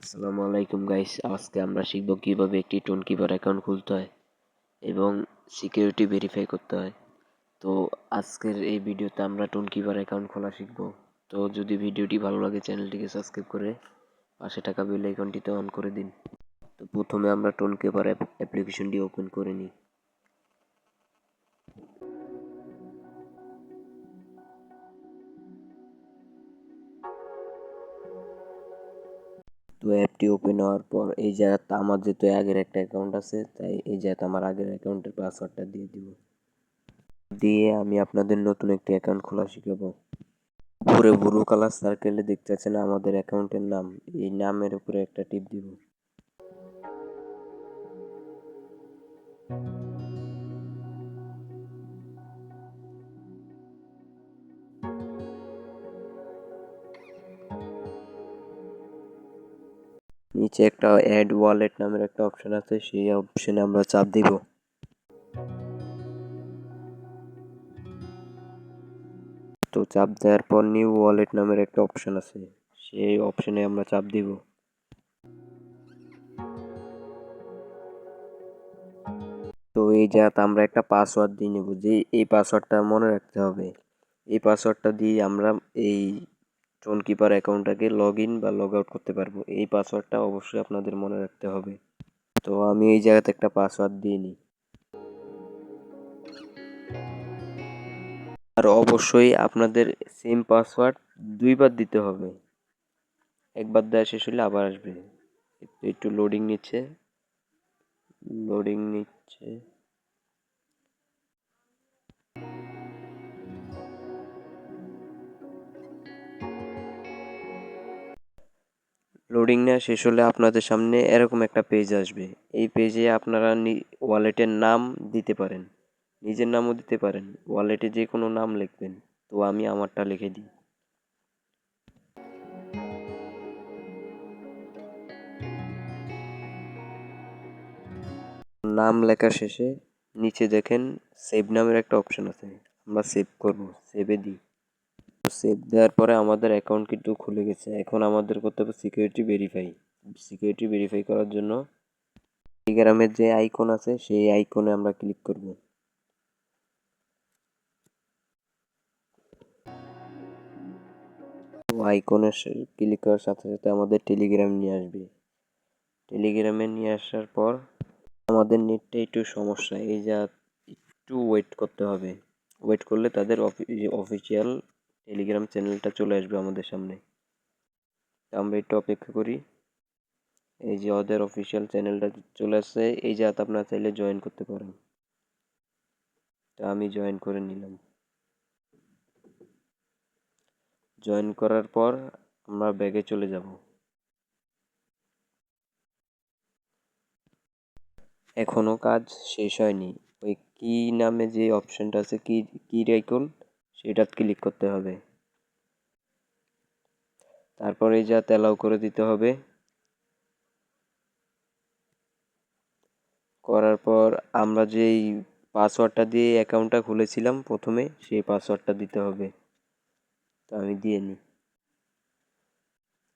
আসসালামু আলাইকুম গাইস, আজকে আমরা শিখব কিভাবে একটি টোন কিপার অ্যাকাউন্ট খুলতে হয় এবং সিকিউরিটি ভেরিফাই করতে হয়। তো আজকের এই ভিডিওতে আমরা টোন কিপার অ্যাকাউন্ট খোলা শিখব। তো যদি ভিডিওটি ভালো লাগে চ্যানেলটিকে সাবস্ক্রাইব করে পাশে থাকা বেল আইকনটিতে অন করে দিন। তো প্রথমে আমরা টোন কিপার অ্যাপ্লিকেশনটি ওপেন করে নিই। তো অ্যাপটি ওপেন হওয়ার পর এই জায়গাতে আমার যেহেতু আগের একটা অ্যাকাউন্ট আছে, তাই এই জায়গাতে আমার আগের অ্যাকাউন্টের পাসওয়ার্ডটা দিয়ে আমি আপনাদের নতুন একটি অ্যাকাউন্ট খোলা শিখাবো। উপরে ব্লু কালার সার্কেলে দেখতে পাচ্ছেন আমাদের অ্যাকাউন্টের নাম। এই নামের উপরে একটা টিপ দিব। নিচে একটা অ্যাড ওয়ালেট নামের একটা অপশন আছে, সেই অপশনে আমরা চাপ দিব। তো চাপ দেওয়ার পর নিউ ওয়ালেট নামের একটা অপশন আছে, সেই অপশনে আমরা চাপ দিব। তো এই জায়গাতে আমরা একটা পাসওয়ার্ড দিয়ে নেব, যে এই পাসওয়ার্ডটা মনে রাখতে হবে। এই পাসওয়ার্ডটা দিয়ে আমরা এই টোন কিপার অ্যাকাউন্টটাকে লগ ইন বা লগ আউট করতে পারবো। এই পাসওয়ার্ডটা অবশ্যই আপনাদের মনে রাখতে হবে। তো আমি এই জায়গাতে একটা পাসওয়ার্ড দিয়ে নিই। আর অবশ্যই আপনাদের সেম পাসওয়ার্ড দুইবার দিতে হবে, একবার দেওয়া শেষ হলে আবার আসবে। একটু লোডিং নিচ্ছে। লোডিং নেওয়া শেষ হলে আপনাদের সামনে এরকম একটা পেজ আসবে। এই পেজে আপনারা ওয়ালেটের নাম দিতে পারেন, নিজের নামও দিতে পারেন, ওয়ালেটে যে কোনো নাম লিখবেন। তো আমি আমারটা লিখে দিই। নাম লেখা শেষে নিচে দেখেন সেভ নামের একটা অপশন আছে, আমরা সেভ করব, সেভে দিই। সেভ দেওয়ার পরে আমাদের অ্যাকাউন্ট কিন্তু খুলে গেছে। এখন আমাদের করতে হবে সিকিউরিটি ভেরিফাই করার জন্য টেলিগ্রামের যে আইকন আছে সেই আইকনে আমরা ক্লিক করব। তো আইকনে ক্লিক করার সাথে সাথে আমাদের টেলিগ্রাম নিয়ে আসবে। টেলিগ্রামে নিয়ে আসার পর আমাদের নেটটা একটু সমস্যা, এই যা একটু ওয়েট করতে হবে। ওয়েট করলে তাদের অফিসিয়াল টেলিগ্রাম চ্যানেলটা চলে আসবে আমাদের সামনে। আমরা একটু অপেক্ষা করি। এই যে ওদের অফিসিয়াল চ্যানেলটা চলে আসছে, এই জায়গাতে আপনারা চাইলে জয়েন করতে পারেন। তো আমি জয়েন করে নিলাম। জয়েন করার পর আমরা ব্যাগে চলে যাব। এখনো কাজ শেষ হয়নি। ওই কি নামে যে অপশনটা আছে, কি আইকন, সেটা ক্লিক করতে হবে। তারপরে এই যা অ্যালাউ করে দিতে হবে। করার পর আমরা যেই পাসওয়ার্ডটা দিয়ে অ্যাকাউন্টটা খুলেছিলাম প্রথমে, সেই পাসওয়ার্ডটা দিতে হবে। তো আমি দিয়ে নিই।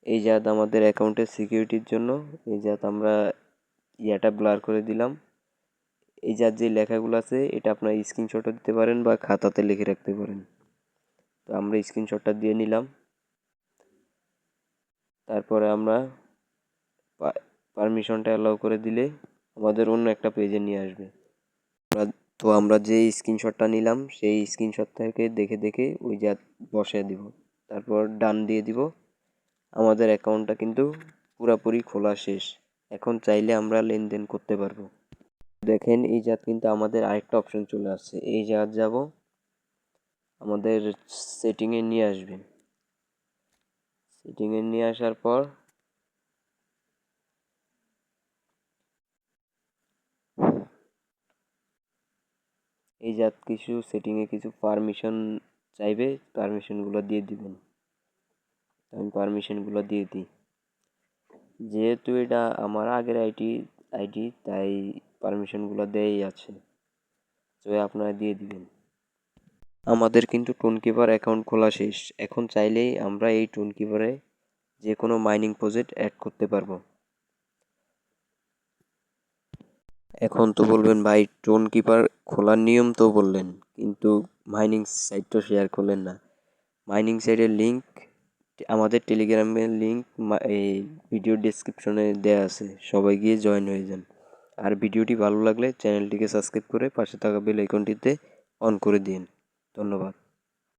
এই জাত আমাদের অ্যাকাউন্টের সিকিউরিটির জন্য এই জাত আমরা ইয়াটা ব্লার করে দিলাম। এই যার যে লেখাগুলো আছে এটা আপনার স্ক্রিনশটও দিতে পারেন বা খাতাতে লিখে রাখতে পারেন। তো আমরা স্ক্রিনশটটা দিয়ে নিলাম। তারপরে আমরা পারমিশনটা অ্যালাউ করে দিলে আমাদের অন্য একটা পেজে নিয়ে আসবে। তো আমরা যে স্ক্রিনশটটা নিলাম সেই স্ক্রিনশট থেকে দেখে দেখে ওই যা বসায় দিব, তারপর ডান দিয়ে দিব। আমাদের অ্যাকাউন্টটা কিন্তু পুরোপুরি খোলা শেষ। এখন চাইলে আমরা লেনদেন করতে পারবো। দেখেন এই জাত কিন্তু আমাদের আরেকটা অপশন চলে আসছে। এই জাত যাব, আমাদের সেটিংয়ে নিয়ে আসবে। সেটিংয়ে নিয়ে আসার পর এই জাত কিছু সেটিংয়ে কিছু পারমিশন চাইবে, পারমিশনগুলো দিয়ে দিবেন। আমি পারমিশনগুলো দিয়ে দিই। যেহেতু এটা আমার আগের আইডি তাই পারমিশনগুলো দেয়াই আছে, তো আপনারা দিয়ে দিবেন। আমাদের কিন্তু টোন কিপার অ্যাকাউন্ট খোলা শেষ। এখন চাইলেই আমরা এই টোন কিপারে যে কোনো মাইনিং প্রজেক্ট অ্যাড করতে পারবো। এখন তো বলবেন ভাই টোন কিপার খোলার নিয়ম তো বললেন, কিন্তু মাইনিং সাইট তো শেয়ার করলেন না। মাইনিং সাইটের লিঙ্ক, আমাদের টেলিগ্রামের লিঙ্ক এই ভিডিও ডেসক্রিপশনে দেওয়া আছে, সবাই গিয়ে জয়েন হয়ে যান। আর ভিডিওটি ভালো লাগলে চ্যানেলটিকে সাবস্ক্রাইব করে পাশে থাকা বেল আইকনটিতে অন করে দিন। ধন্যবাদ।